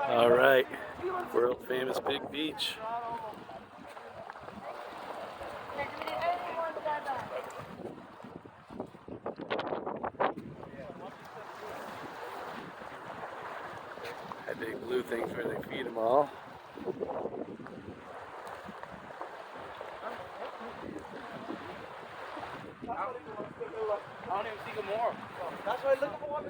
All right, world famous big beach. That big blue thing's where they feed them all. I don't even see them more. That's why I look for one.